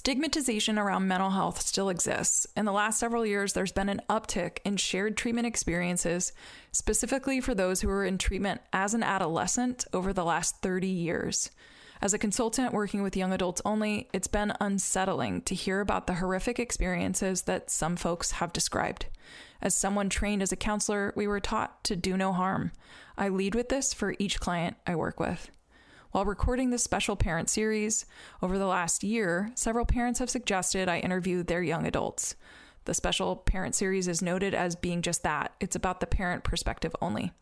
Stigmatization around mental health still exists. In the last several years, there's been an uptick in shared treatment experiences, specifically for those who were in treatment as an adolescent over the last 30 years. As a consultant working with young adults only, it's been unsettling to hear about the horrific experiences that some folks have described. As someone trained as a counselor, we were taught to do no harm. I lead with this for each client I work with. While recording this special parent series, over the last year, several parents have suggested I interview their young adults. The special parent series is noted as being just that. It's about the parent perspective only.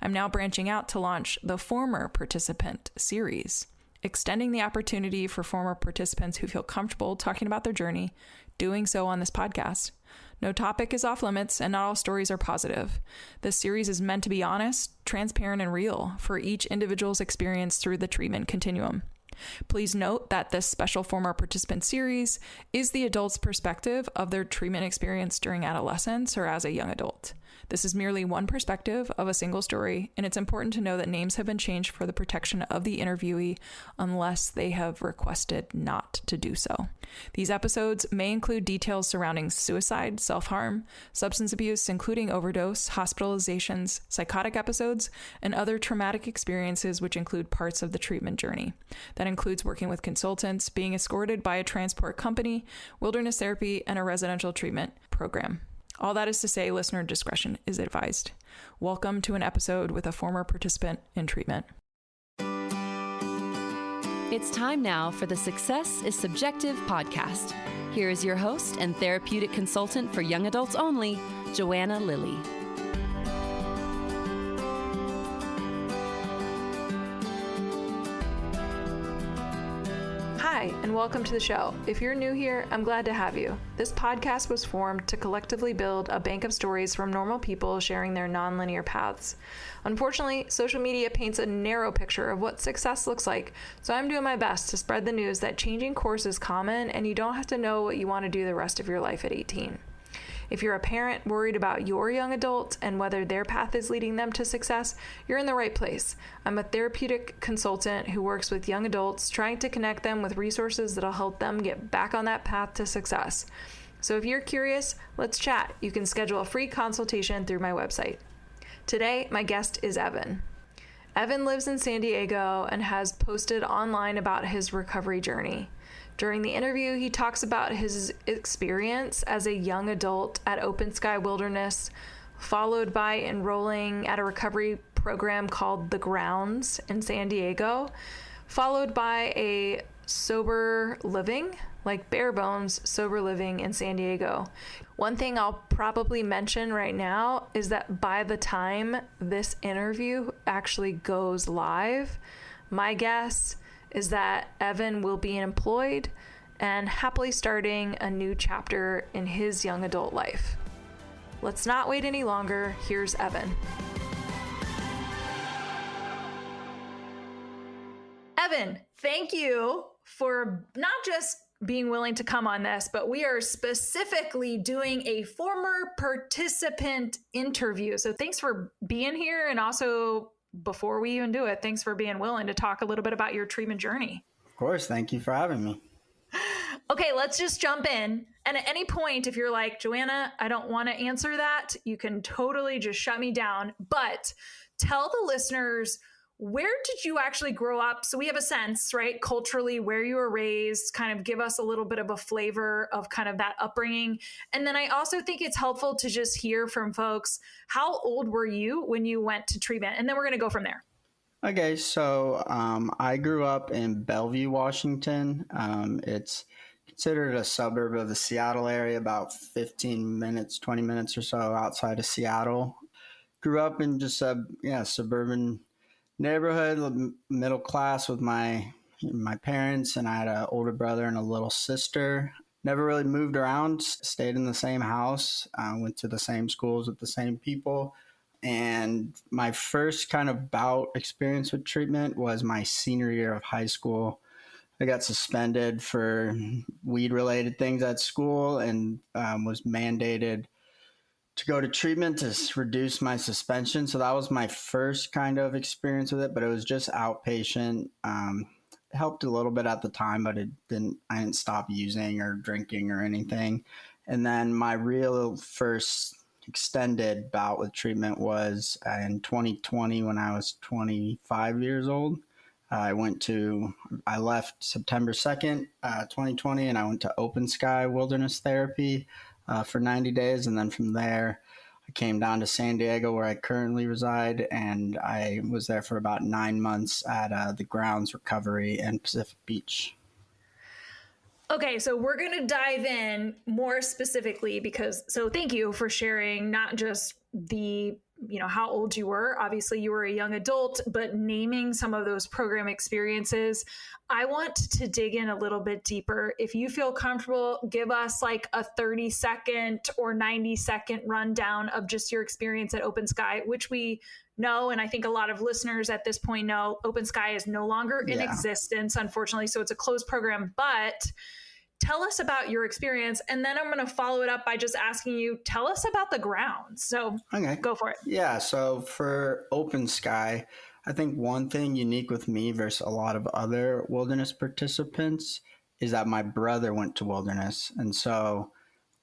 I'm now branching out to launch the former participant series, extending the opportunity for former participants who feel comfortable talking about their journey, doing so on this podcast. No topic is off limits, and not all stories are positive. This series is meant to be honest, transparent, and real for each individual's experience through the treatment continuum. Please note that this special former participant series is the adult's perspective of their treatment experience during adolescence or as a young adult. This is merely one perspective of a single story, and it's important to know that names have been changed for the protection of the interviewee unless they have requested not to do so. These episodes may include details surrounding suicide, self-harm, substance abuse, including overdose, hospitalizations, psychotic episodes, and other traumatic experiences which include parts of the treatment journey. That includes working with consultants, being escorted by a transport company, wilderness therapy, and a residential treatment program. All that is to say, listener discretion is advised. Welcome to an episode with a former participant in treatment. It's time now for the Success is Subjective podcast. Here is your host and therapeutic consultant for young adults only, Joanna Lilly. Hi, and welcome to the show. If you're new here, I'm glad to have you. This podcast was formed to collectively build a bank of stories from normal people sharing their nonlinear paths. Unfortunately, social media paints a narrow picture of what success looks like, so I'm doing my best to spread the news that changing course is common and you don't have to know what you want to do the rest of your life at 18. If you're a parent worried about your young adult and whether their path is leading them to success, you're in the right place. I'm a therapeutic consultant who works with young adults, trying to connect them with resources that'll help them get back on that path to success. So if you're curious, let's chat. You can schedule a free consultation through my website. Today, my guest is Evan. Evan lives in San Diego and has posted online about his recovery journey. During the interview, he talks about his experience as a young adult at Open Sky Wilderness, followed by enrolling at a recovery program called The Grounds in San Diego, followed by a sober living, like bare bones sober living in San Diego. One thing I'll probably mention right now is that by the time this interview actually goes live, my guess is that Evan will be employed and happily starting a new chapter in his young adult life. Let's not wait any longer. Here's Evan. Evan, thank you for not just being willing to come on this, but we are specifically doing a former participant interview. So thanks for being here, and also before we even do it, thanks for being willing to talk a little bit about your treatment journey. Of course. Thank you for having me. Okay, let's just jump in. And at any point, if you're like, Joanna, I don't want to answer that, you can totally just shut me down. But tell the listeners, where did you actually grow up? So we have a sense, right, culturally, where you were raised, kind of give us a little bit of a flavor of kind of that upbringing. And then I also think it's helpful to just hear from folks, how old were you when you went to treatment? And then we're going to go from there. Okay, so I grew up in Bellevue, Washington. It's considered a suburb of the Seattle area, about 15 minutes, 20 minutes or so outside of Seattle. Grew up in just a suburban neighborhood, middle class with my parents, and I had an older brother and a little sister. Never really moved around, stayed in the same house, went to the same schools with the same people. And my first kind of bout experience with treatment was my senior year of high school. I got suspended for weed-related things at school and was mandated to go to treatment to reduce my suspension. So that was my first kind of experience with it, but it was just outpatient. helped a little bit at the time, but I didn't stop using or drinking or anything. And then my real first extended bout with treatment was in 2020 when I was 25 years old. I left September 2nd, 2020, and I went to Open Sky Wilderness Therapy for 90 days. And then from there, I came down to San Diego, where I currently reside, and I was there for about 9 months at the Grounds Recovery in Pacific Beach. Okay, so we're going to dive in more specifically so thank you for sharing not just how old you were. Obviously, you were a young adult, but naming some of those program experiences. I want to dig in a little bit deeper. If you feel comfortable, give us like a 30-second or 90-second rundown of just your experience at Open Sky, which we know, and I think a lot of listeners at this point know, Open Sky is no longer in existence, unfortunately. So it's a closed program, but tell us about your experience. And then I'm going to follow it up by just asking you, tell us about the Grounds. So Go for it. Yeah. So for Open Sky, I think one thing unique with me versus a lot of other wilderness participants is that my brother went to wilderness. And so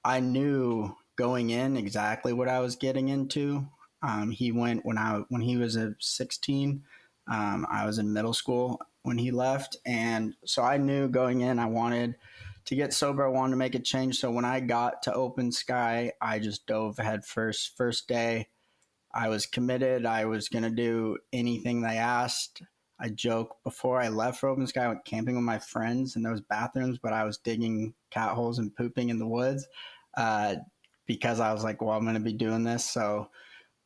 I knew going in exactly what I was getting into. He went when he was 16. I was in middle school when he left. And so I knew going in, I wanted to get sober. I wanted to make a change. So when I got to Open Sky, I just dove head first. First day, I was committed. I was going to do anything they asked. I joke, before I left for Open Sky, I went camping with my friends, and there was bathrooms, but I was digging cat holes and pooping in the woods because I was like, well, I'm going to be doing this. So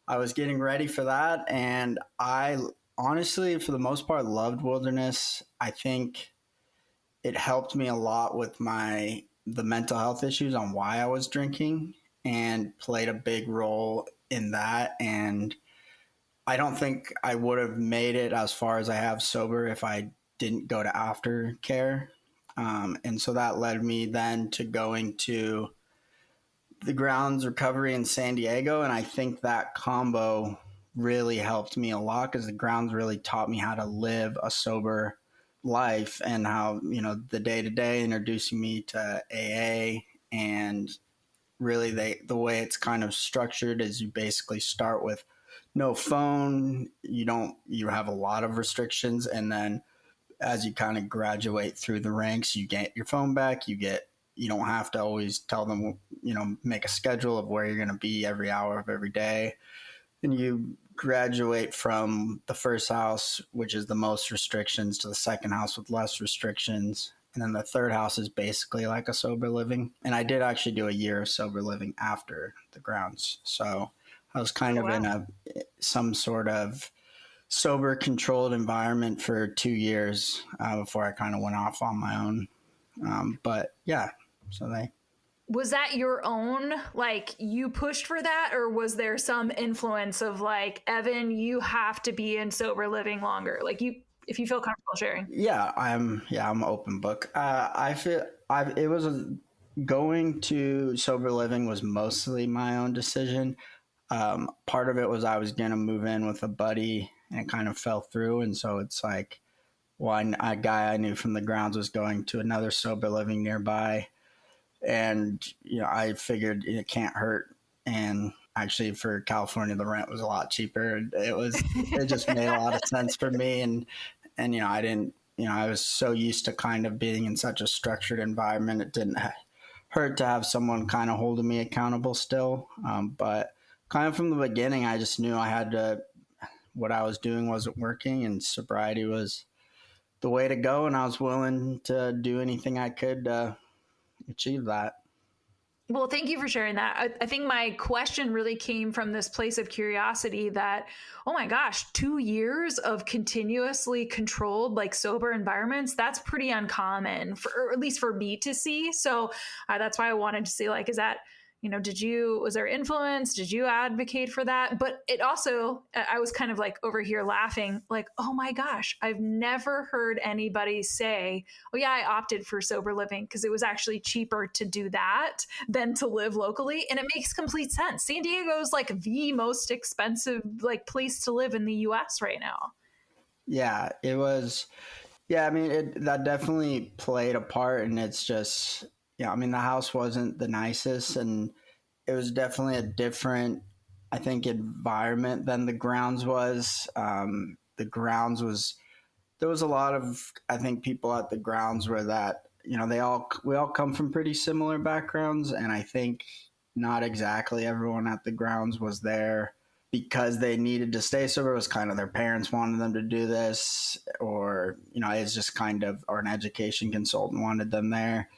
I was getting ready for that. And I honestly, for the most part, loved wilderness. I think it helped me a lot with the mental health issues on why I was drinking, and played a big role in that. And I don't think I would have made it as far as I have sober if I didn't go to aftercare. And so that led me then to going to the Grounds Recovery in San Diego. And I think that combo really helped me a lot, because the Grounds really taught me how to live a sober life, and how, the day-to-day, introducing me to AA. And really the way it's kind of structured is you basically start with no phone. You have a lot of restrictions, and then as you kind of graduate through the ranks, you get your phone back. You don't have to always tell them, make a schedule of where you're going to be every hour of every day. And you graduate from the first house, which is the most restrictions, to the second house with less restrictions. And then the third house is basically like a sober living. And I did actually do a year of sober living after the Grounds. So I was kind of in some sort of sober controlled environment for 2 years before I kind of went off on my own. But yeah, was that your own, like, you pushed for that, or was there some influence of like, Evan, you have to be in sober living longer? Like, if you feel comfortable sharing. Yeah, I'm open book. Going to sober living was mostly my own decision. Part of it was I was going to move in with a buddy, and it kind of fell through. And so it's like, a guy I knew from the Grounds was going to another sober living nearby. And, I figured it can't hurt. And actually for California, the rent was a lot cheaper. It just made a lot of sense for me. And, I was so used to kind of being in such a structured environment. It didn't hurt to have someone kind of holding me accountable still. But kind of from the beginning, I just knew what I was doing wasn't working, and sobriety was the way to go. And I was willing to do anything I could achieve that. Well, thank you for sharing that. I think my question really came from this place of curiosity that, oh my gosh, 2 years of continuously controlled, like, sober environments, that's pretty uncommon, or at least for me to see. So that's why I wanted to see, like, is that, was there influence? Did you advocate for that? But it also, I was kind of like over here laughing, like, oh my gosh, I've never heard anybody say, oh yeah, I opted for sober living because it was actually cheaper to do that than to live locally. And it makes complete sense. San Diego is like the most expensive, like, place to live in the US right now. Yeah, it was. Yeah, I mean, that definitely played a part, and it's just, I mean, the house wasn't the nicest, and it was definitely a different, I think, environment than the grounds was. The grounds was There was a lot of, I think, people at the grounds where that, we all come from pretty similar backgrounds, and I think not exactly everyone at the grounds was there because they needed to stay sober. It was kind of their parents wanted them to do this, or it's just kind of, or an education consultant wanted them there.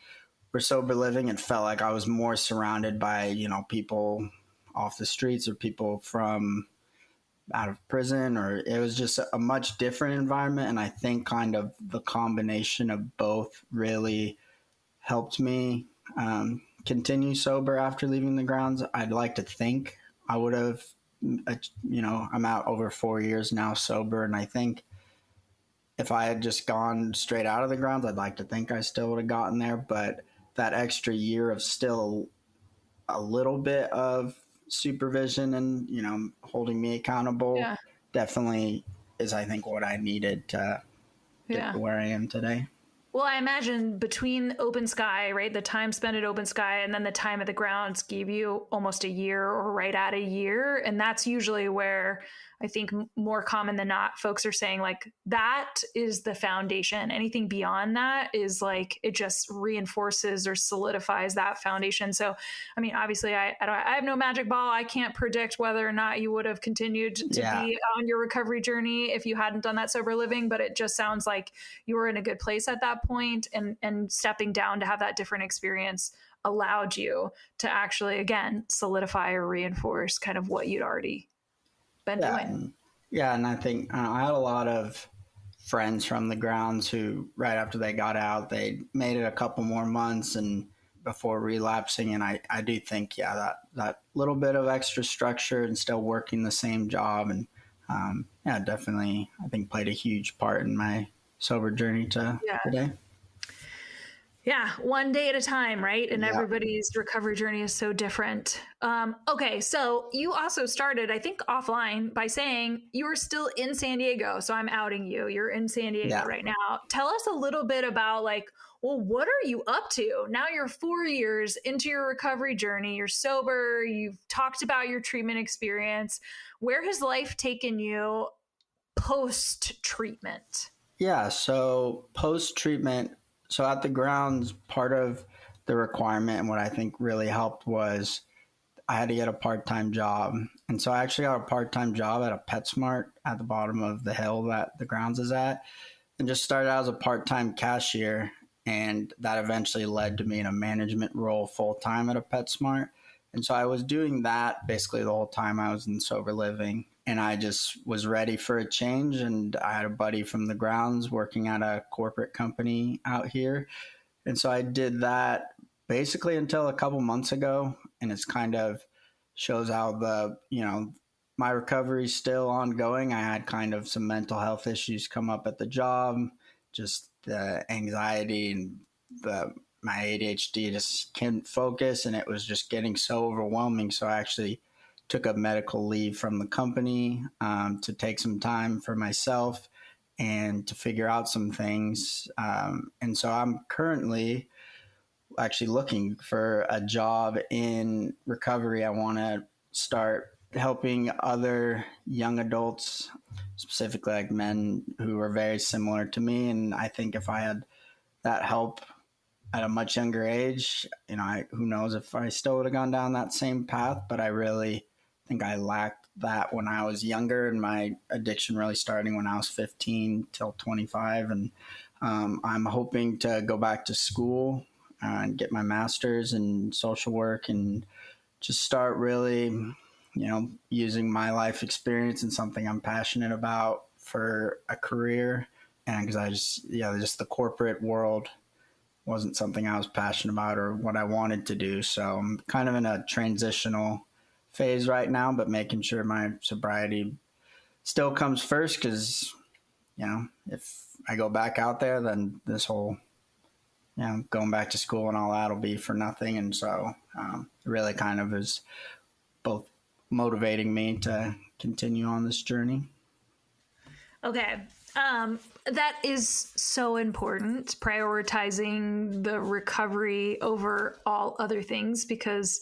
For sober living, it felt like I was more surrounded by people off the streets or people from out of prison, or it was just a much different environment. And I think kind of the combination of both really helped me continue sober after leaving the grounds. I'd like to think I would have, I'm out over 4 years now sober. And I think if I had just gone straight out of the grounds, I'd like to think I still would have gotten there. But that extra year of still a little bit of supervision and holding me accountable Yeah. definitely is, I think, what I needed to get to where I am today. Well, I imagine between Open Sky, right, the time spent at Open Sky and then the time at the grounds gave you almost a year or right at a year. And that's usually where I think more common than not, folks are saying like, that is the foundation. Anything beyond that is like, it just reinforces or solidifies that foundation. So, I mean, obviously I have no magic ball. I can't predict whether or not you would have continued to be on your recovery journey if you hadn't done that sober living, but it just sounds like you were in a good place at that point, and stepping down to have that different experience allowed you to actually, again, solidify or reinforce kind of what you'd already been doing. And I think I had a lot of friends from the grounds who, right after they got out, they made it a couple more months and before relapsing. And I do think, that little bit of extra structure and still working the same job and definitely, I think, played a huge part in my sober journey to today. Yeah, one day at a time, right? And everybody's recovery journey is so different. Okay, so you also started, I think, offline by saying you were still in San Diego. So I'm outing you. You're in San Diego right now. Tell us a little bit about well, what are you up to? Now you're 4 years into your recovery journey. You're sober. You've talked about your treatment experience. Where has life taken you post-treatment? Yeah, so post-treatment, so at the grounds, part of the requirement and what I think really helped was I had to get a part-time job. And so I actually got a part-time job at a PetSmart at the bottom of the hill that the grounds is at, and just started out as a part-time cashier. And that eventually led to me in a management role full-time at a PetSmart. And so I was doing that basically the whole time I was in sober living. And I just was ready for a change. And I had a buddy from the grounds working at a corporate company out here. And so I did that basically until a couple months ago. And it's kind of shows how my recovery is still ongoing. I had kind of some mental health issues come up at the job, just the anxiety and my ADHD just couldn't focus, and it was just getting so overwhelming. So I actually took a medical leave from the company to take some time for myself and to figure out some things. And so I'm currently actually looking for a job in recovery. I want to start helping other young adults, specifically like men who are very similar to me. And I think if I had that help at a much younger age, who knows if I still would have gone down that same path, but I really think I lacked that when I was younger, and my addiction really starting when I was 15 till 25. And I'm hoping to go back to school and get my master's in social work and just start really, using my life experience and something I'm passionate about for a career. And because just the corporate world wasn't something I was passionate about or what I wanted to do. So I'm kind of in a transitional phase right now, but making sure my sobriety still comes first, because, if I go back out there, then this whole, going back to school and all that will be for nothing. And so it really kind of is both motivating me to continue on this journey. Okay. That is so important, prioritizing the recovery over all other things, because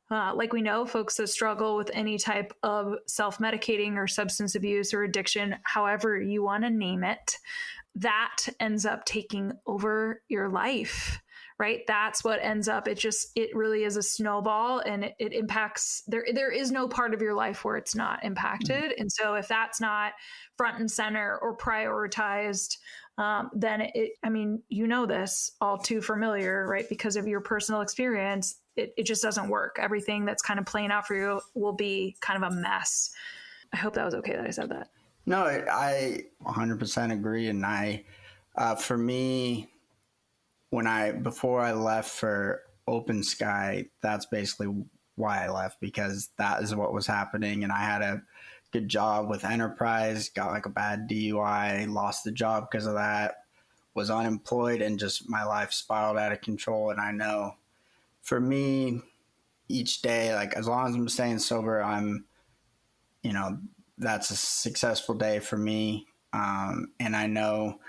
like we know, folks that struggle with any type of self-medicating or substance abuse or addiction, however you want to name it, that ends up taking over your life, right? That's what ends up, it really is a snowball, and it impacts, there is no part of your life where it's not impacted. And so if that's not front and center or prioritized, then I mean, you know, this all too familiar, right? Because of your personal experience, it just doesn't work. Everything that's kind of playing out for you will be kind of a mess. I hope that was okay that I said that. No, I 100% agree. And for me, before I left for Open Sky, that's basically why I left, because that is what was happening. And I had a good job with Enterprise, got like a bad DUI, lost the job because of that, was unemployed, and just my life spiraled out of control. And I know for me, each day, like as long as I'm staying sober, that's a successful day for me. And I know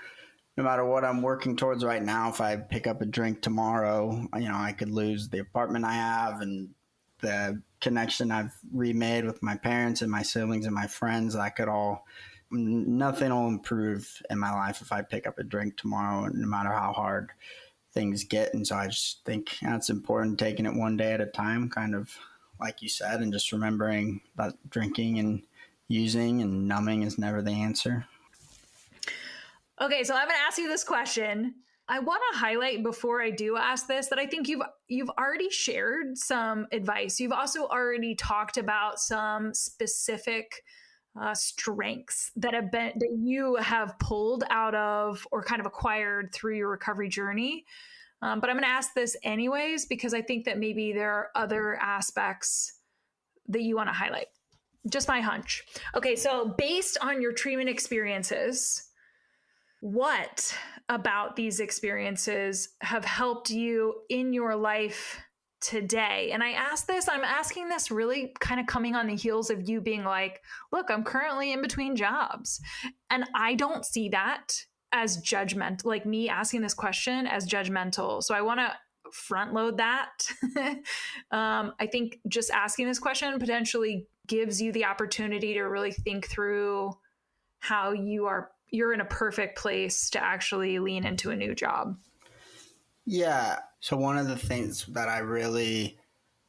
no matter what I'm working towards right now, if I pick up a drink tomorrow, I could lose the apartment I have and the connection I've remade with my parents and my siblings and my friends. Nothing will improve in my life if I pick up a drink tomorrow, no matter how hard things get. And so I just think that's important, taking it one day at a time, kind of like you said, and just remembering that drinking and using and numbing is never the answer. Okay, so I'm going to ask you this question. I want to highlight before I do ask this that I think you've already shared some advice. You've also already talked about some specific strengths that you have pulled out of or kind of acquired through your recovery journey. But I'm going to ask this anyways, because I think that maybe there are other aspects that you want to highlight. Just my hunch. Okay, so based on your treatment experiences, what about these experiences have helped you in your life today? And I'm asking this really kind of coming on the heels of you being like, look, I'm currently in between jobs. And I don't see that as judgmental, like me asking this question as judgmental. So I want to front load that. I think just asking this question potentially gives you the opportunity to really think through how you're in a perfect place to actually lean into a new job. Yeah. So one of the things that I really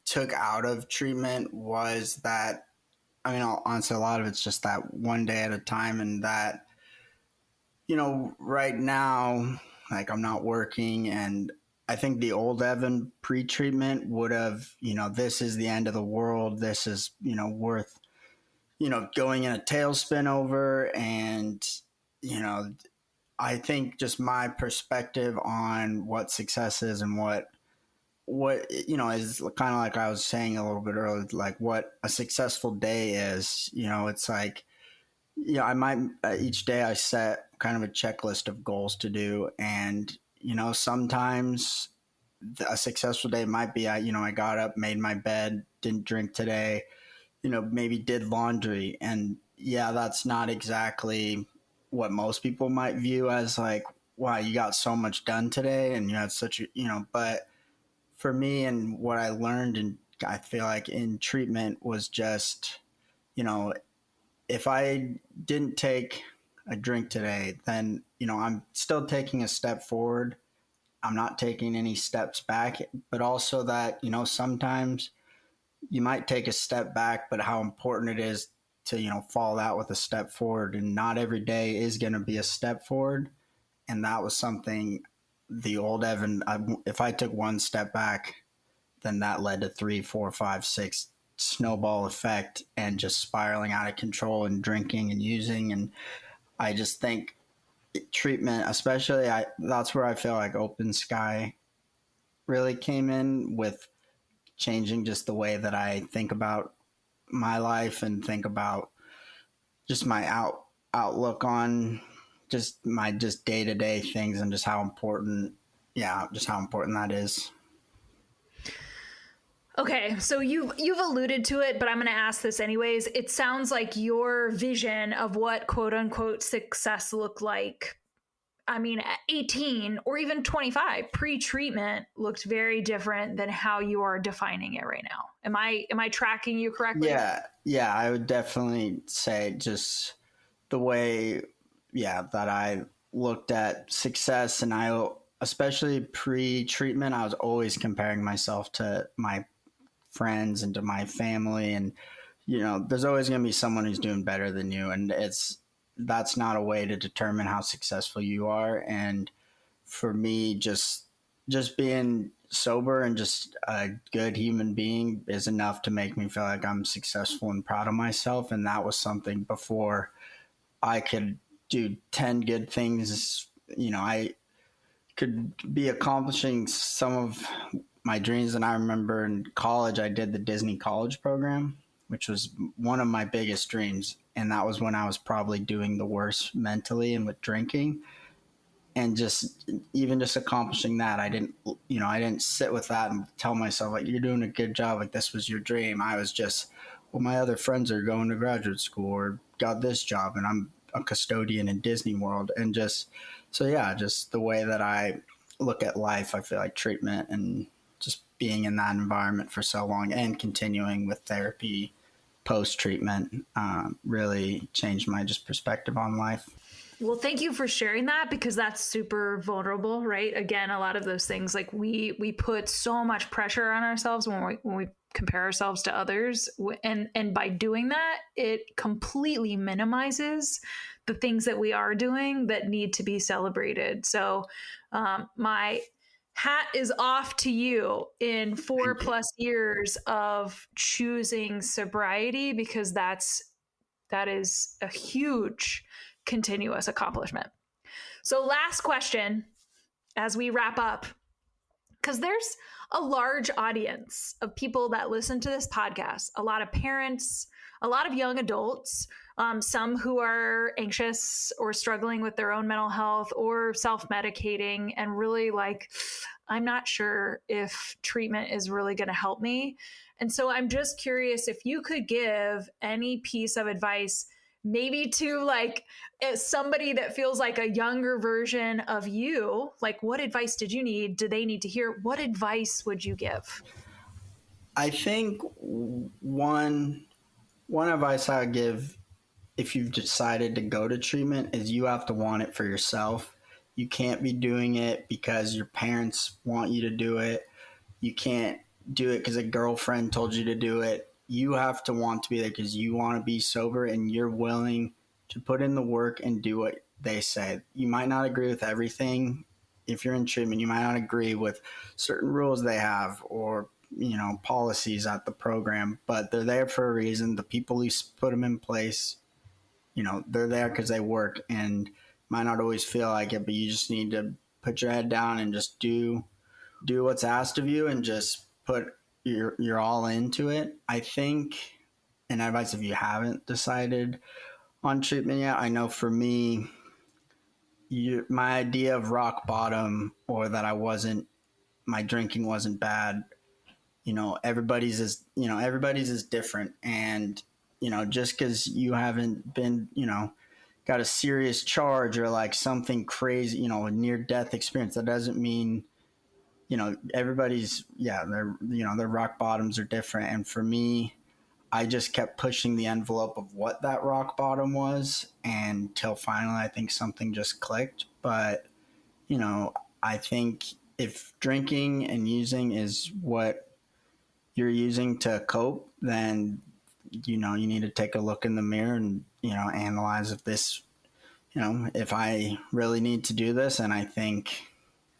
took out of treatment was that, honestly, a lot of it's just that one day at a time, and that, right now, like I'm not working, and I think the old Evan pre-treatment would have, this is the end of the world. This is, worth, going in a tailspin over. And, I think just my perspective on what success is and what is kind of like I was saying a little bit earlier, like what a successful day is. It's like, I might each day I set kind of a checklist of goals to do, and sometimes a successful day might be I got up, made my bed, didn't drink today, maybe did laundry, and yeah, that's not exactly what most people might view as like, wow, you got so much done today and you had such a, but for me, and what I learned, and I feel like in treatment, was just, if I didn't take a drink today, then, I'm still taking a step forward. I'm not taking any steps back, but also that, sometimes you might take a step back, but how important it is to, fall out with a step forward. And not every day is going to be a step forward. And that was something the old Evan, if I took one step back, then that led to 3, 4, 5, 6 snowball effect and just spiraling out of control and drinking and using. And I just think treatment, especially, that's where I feel like Open Sky really came in with changing just the way that I think about my life and think about just my outlook on just my day-to-day things, and just how important that is. Okay, so you've alluded to it, but I'm going to ask this anyways. It sounds like your vision of what quote unquote success looked like, I mean, at 18 or even 25 pre-treatment looked very different than how you are defining it right now. Am I tracking you correctly? Yeah, I would definitely say just the way, that I looked at success, and especially pre-treatment, I was always comparing myself to my friends and to my family, and there's always going to be someone who's doing better than you, and that's not a way to determine how successful you are. And for me, just being sober and just a good human being is enough to make me feel like I'm successful and proud of myself. And that was something before I could do 10 good things. I could be accomplishing some of my dreams. And I remember in college, I did the Disney college program, which was one of my biggest dreams. And that was when I was probably doing the worst mentally and with drinking. And just accomplishing that, I didn't sit with that and tell myself like, you're doing a good job, like this was your dream. I was just, well, my other friends are going to graduate school or got this job, and I'm a custodian in Disney World. And just the way that I look at life, I feel like treatment and just being in that environment for so long and continuing with therapy post treatment really changed my just perspective on life. Well, thank you for sharing that, because that's super vulnerable, right? Again, a lot of those things, like we put so much pressure on ourselves when we compare ourselves to others, and by doing that, it completely minimizes the things that we are doing that need to be celebrated. So, my hat is off to you in 4+ years of choosing sobriety, because that is a huge continuous accomplishment. So last question as we wrap up, because there's a large audience of people that listen to this podcast, a lot of parents, a lot of young adults, some who are anxious or struggling with their own mental health or self-medicating and really like, I'm not sure if treatment is really going to help me. And so I'm just curious if you could give any piece of advice, maybe to like somebody that feels like a younger version of you. Like, what advice did they need to hear? What advice would you give? I think one advice I would give, if you've decided to go to treatment, is you have to want it for yourself. You can't be doing it because your parents want you to do it. You can't do it because a girlfriend told you to do it. You have to want to be there because you want to be sober and you're willing to put in the work and do what they say. You might not agree with everything. If you're in treatment, you might not agree with certain rules they have or, policies at the program, but they're there for a reason. The people who put them in place, they're there because they work, and might not always feel like it, but you just need to put your head down and just do what's asked of you and just put your all into it. I think, and advice if you haven't decided on treatment yet, I know for me, my idea of rock bottom, or that my drinking wasn't bad, everybody's is different. And, just because you haven't been, got a serious charge or like something crazy, a near death experience, that doesn't mean, everybody's, their rock bottoms are different. And for me, I just kept pushing the envelope of what that rock bottom was until finally I think something just clicked. But, I think if drinking and using is what you're using to cope, then, you need to take a look in the mirror and, analyze if I really need to do this. And I think,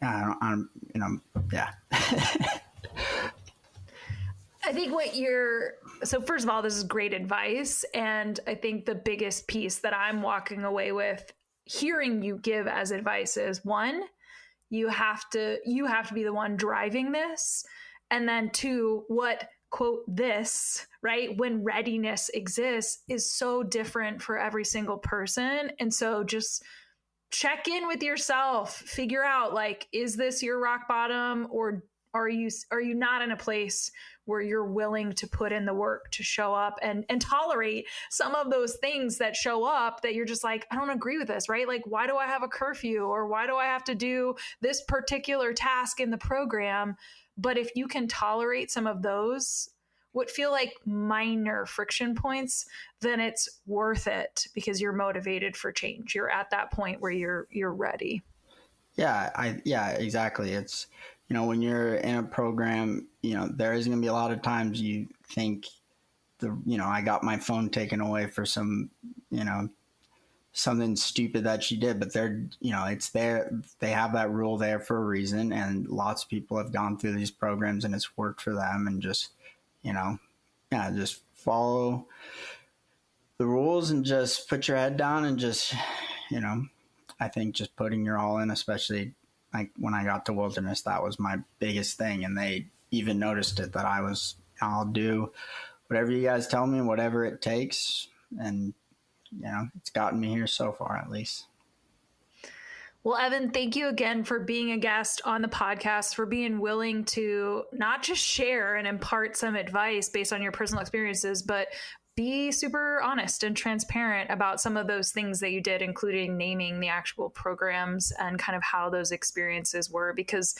yeah. I think so first of all, this is great advice. And I think the biggest piece that I'm walking away with hearing you give as advice is, one, you have to be the one driving this. And then two, what quote this, right, when readiness exists, is so different for every single person. And so just check in with yourself, figure out like, is this your rock bottom, or Are you not in a place where you're willing to put in the work to show up and tolerate some of those things that show up that you're just like, I don't agree with this, right? Like, why do I have a curfew, or why do I have to do this particular task in the program? But if you can tolerate some of those, what feel like minor friction points, then it's worth it because you're motivated for change. You're at that point where you're ready. Yeah, exactly. It's, when you're in a program, there is going to be a lot of times you think I got my phone taken away for some, something stupid that you did, but it's there. They have that rule there for a reason. And lots of people have gone through these programs and it's worked for them, and just, just follow the rules and just put your head down and just, I think just putting your all in, especially like when I got to Wilderness, that was my biggest thing. And they even noticed it, that I'll do whatever you guys tell me, whatever it takes. And, it's gotten me here so far, at least. Well, Evan, thank you again for being a guest on the podcast, for being willing to not just share and impart some advice based on your personal experiences, but be super honest and transparent about some of those things that you did, including naming the actual programs and kind of how those experiences were, because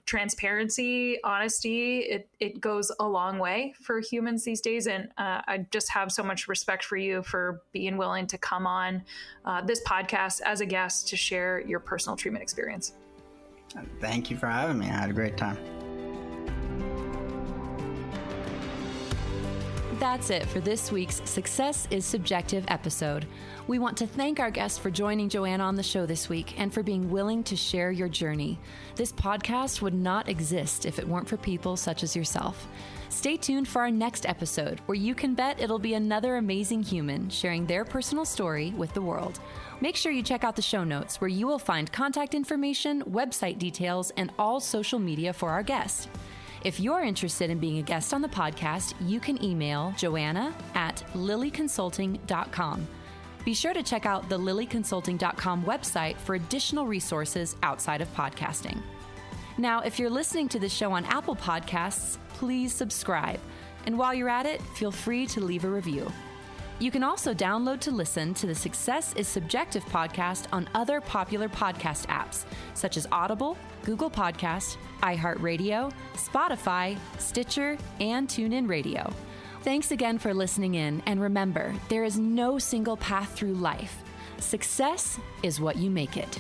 transparency, honesty, it goes a long way for humans these days. And I just have so much respect for you for being willing to come on this podcast as a guest to share your personal treatment experience. Thank you for having me. I had a great time. That's it for this week's Success is Subjective episode. We want to thank our guest for joining Joanna on the show this week and for being willing to share your journey. This podcast would not exist if it weren't for people such as yourself. Stay tuned for our next episode, where you can bet it'll be another amazing human sharing their personal story with the world. Make sure you check out the show notes, where you will find contact information, website details, and all social media for our guest. If you're interested in being a guest on the podcast, you can email Joanna at lilyconsulting.com. Be sure to check out the lilyconsulting.com website for additional resources outside of podcasting. Now, if you're listening to the show on Apple Podcasts, please subscribe. And while you're at it, feel free to leave a review. You can also download to listen to the Success is Subjective podcast on other popular podcast apps, such as Audible, Google Podcast, iHeartRadio, Spotify, Stitcher, and TuneIn Radio. Thanks again for listening in, and remember, there is no single path through life. Success is what you make it.